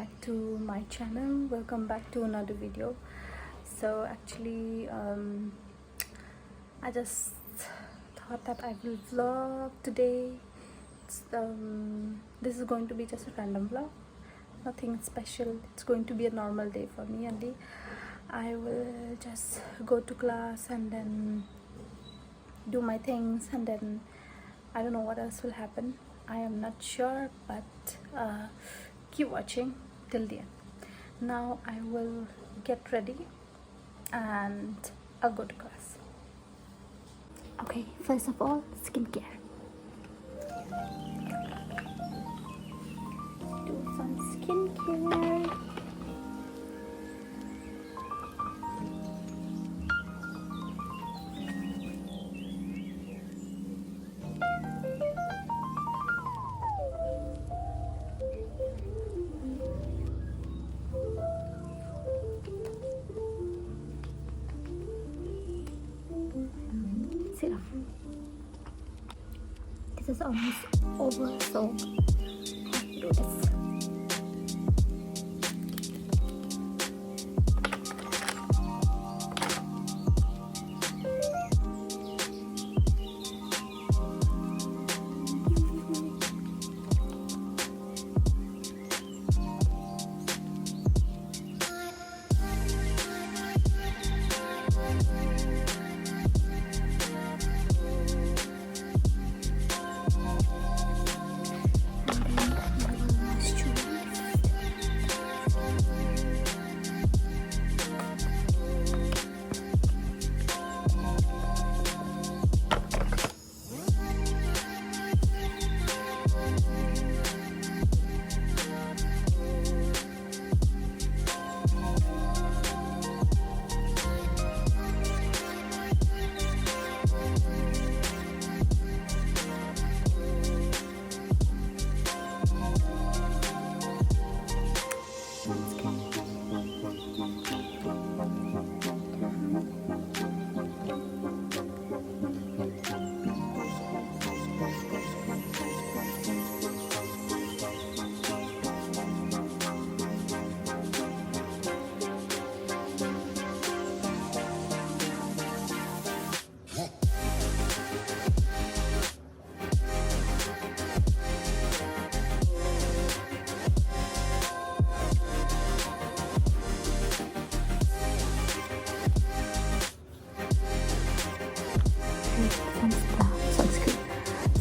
back to my channel. Welcome back to another video. So actually I just thought that I will vlog today. This is going to be just a random vlog, nothing special. It's going to be a normal day for me only. I will just go to class and then do my things, and then I don't know what else will happen. I am not sure, but keep watching till the end. Now I will get ready and I'll go to class. Okay, first of all, skincare. Do some skincare. Serum. This is almost over, so I have to do this.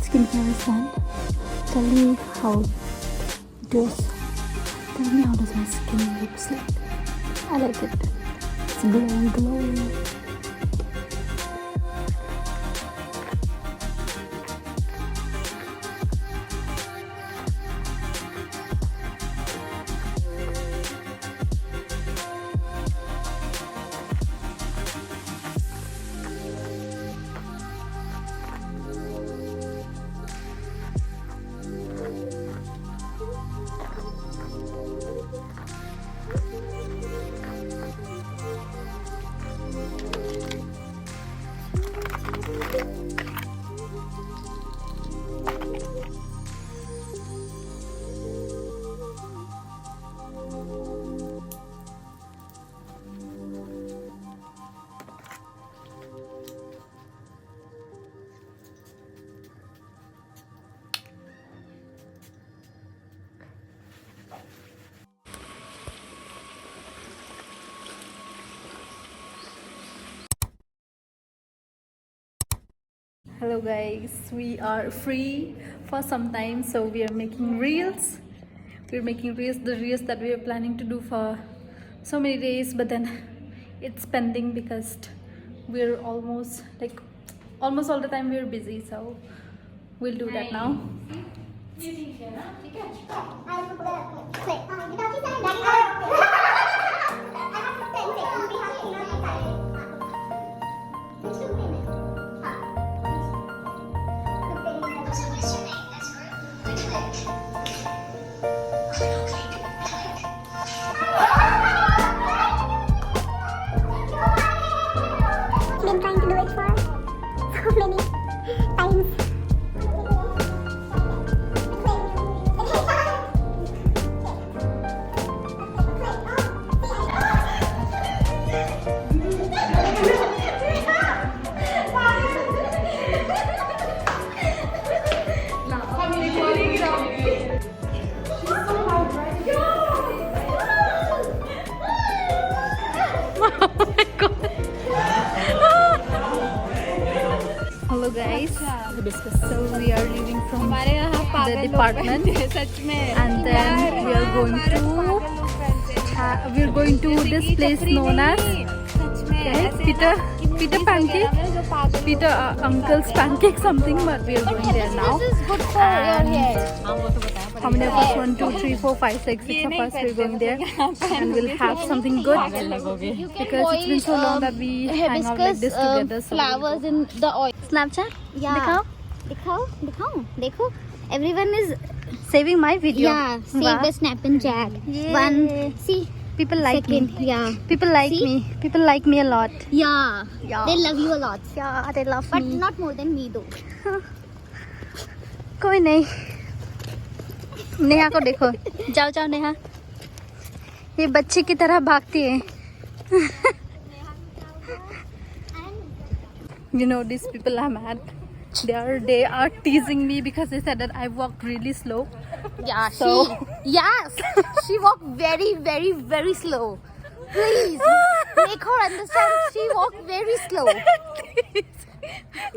Skincare is done. Tell me how does my skin looks like. I like it. It's glowing. Hello guys, we are free for some time, so we are making reels. The reels that we are planning to do for so many days, but then it's pending because we're almost all the time we're busy, so we'll do that now. Been trying to do it for so many times. So we are leaving from the department, and then we are going to this place known as Peter Pancake, Peter Uncle's Pancake something, but we are going there now. This is good for your hair. How many of us? 1, 2, 3, 4, 5, 6 of us. We're going there, and we'll have something good because it's been so long that we hang out like this together. So Flowers in the oil. Snapchat. Yeah. Dekho. Everyone is Saving my video. yeah. Save Wow. the snap and chat. Yay. One. See. People like Second. me. Yeah. People like See? me. People like me a lot. Yeah. Yeah. They love you a lot. Yeah, they love But me. not more than me though. कोई नहीं. नेहा को देखो. जाओ जाओ नेहा. ये बच्चे की तरह भागती है. You know, these people are mad. They are teasing me because they said that I walked really slow. Yeah. So- She walked very, very, very slow. Please make her understand. She walked very slow.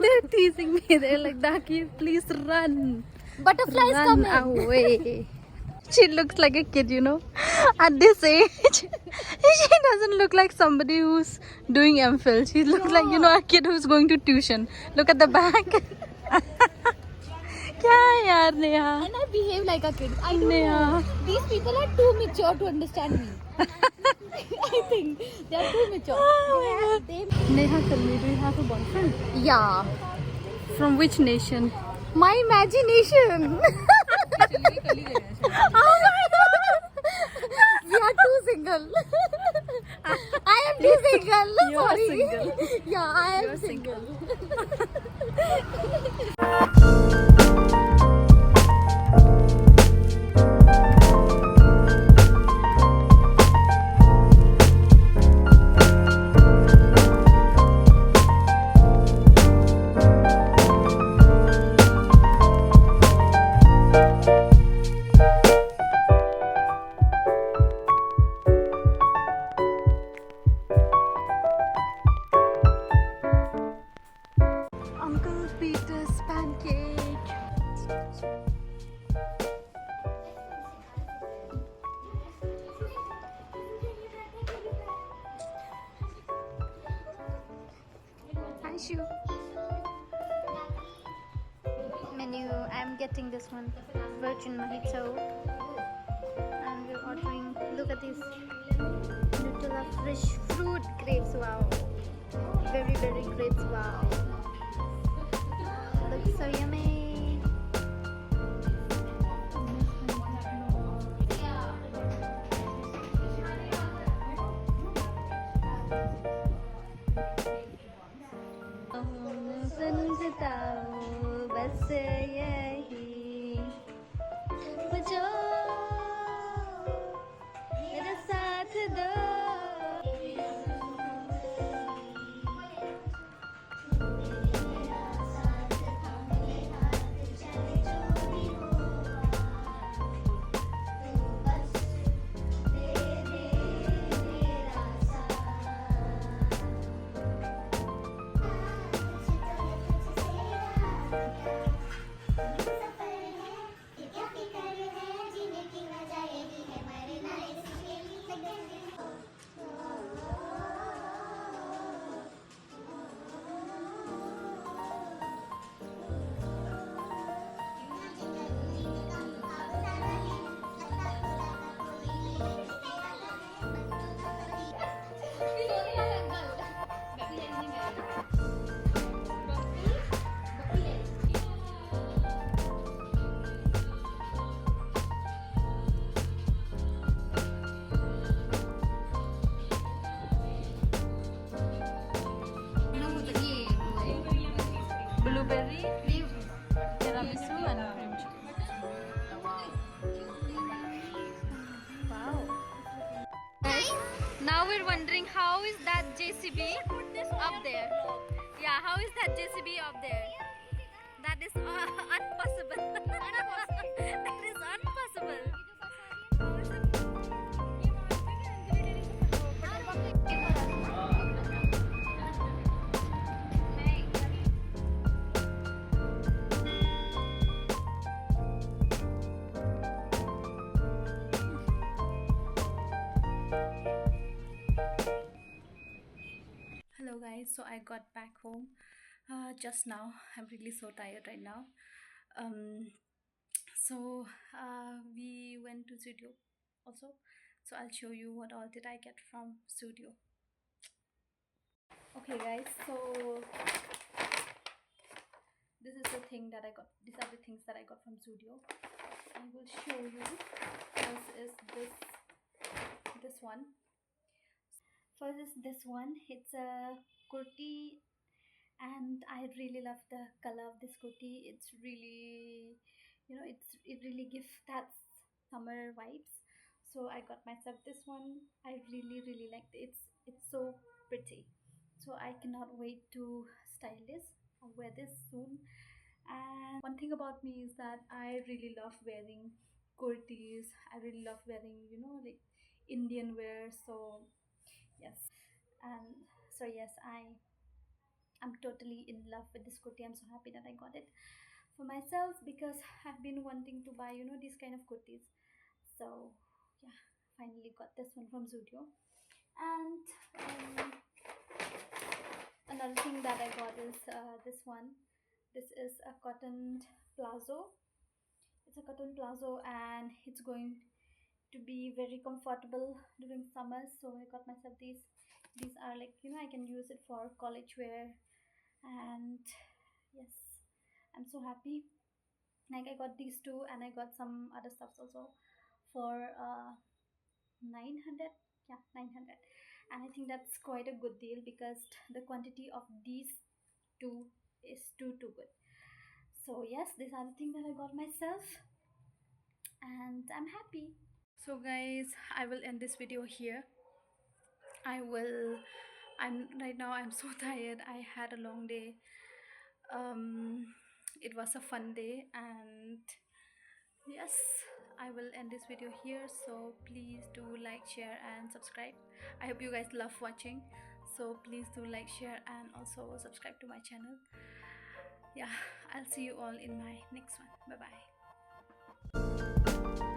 They're teasing me. They're like, Daki, please run. Butterflies Run coming. away. She looks like a kid, you know. At this age, she doesn't look like somebody who's doing MPhil. She looks like, you know, a kid who's going to tuition. Look at the back. क्या यार Neha. And I behave like a kid. I don't Neha. know. These people are too mature to understand me. I think they are too mature. Neha, tell me, do you have a boyfriend? Yeah. From which nation? My imagination. Oh my god. We are too single. I am too single. You are Sorry. single. Yeah, I You are am single. Uncle Peter's Pancake. Hi, Shu. Menu. I'm getting this one, virgin mojito, and we're ordering. Look at this Nutella fresh fruit grapes. Wow, very grapes. Wow. Looks so yummy. बस यही मुझे मेरा साथ दो. Blueberry, tiramisu, and cream cheese. Wow. Now we're wondering how is that JCB up there? Yeah, how is that JCB up there? That is impossible. That is impossible. Hello guys, so I got back home just now. I'm really so tired right now. We went to ZUDIO also, so I'll show you what all did I get from ZUDIO. Okay guys, so this is the thing that I got. These are the things that I got from ZUDIO. I will show you. First is this one. First is this one. It's a kurti, and I really love the color of this kurti. It's really, it really gives that summer vibes. So I got myself this one. I really like it. It's so pretty. So I cannot wait to style this. I'll wear this soon. And one thing about me is that I really love wearing kurtis. I really love wearing, like Indian wear. So yes, and so yes, I'm totally in love with this kurti. I'm so happy that I got it for myself because I've been wanting to buy, these kind of kurtis. So yeah, finally got this one from ZUDIO. And another thing that I got is this one. This is a cotton plazo. It's a cotton plazo, and it's going to be very comfortable during summers. So I got myself these. These are like, I can use it for college wear. And yes, I'm so happy. Like I got these two, and I got some other stuffs also for 900. Yeah, 900. And I think that's quite a good deal because the quantity of these two is too good. So yes, these are the things that I got myself, and I'm happy. So guys, I will end this video here. I'm right now, I'm so tired. I had a long day. It was a fun day, and yes, I will end this video here. So please do like, share and subscribe. I hope you guys love watching, so please do like, share and also subscribe to my channel. Yeah, I'll see you all in my next one. Bye bye.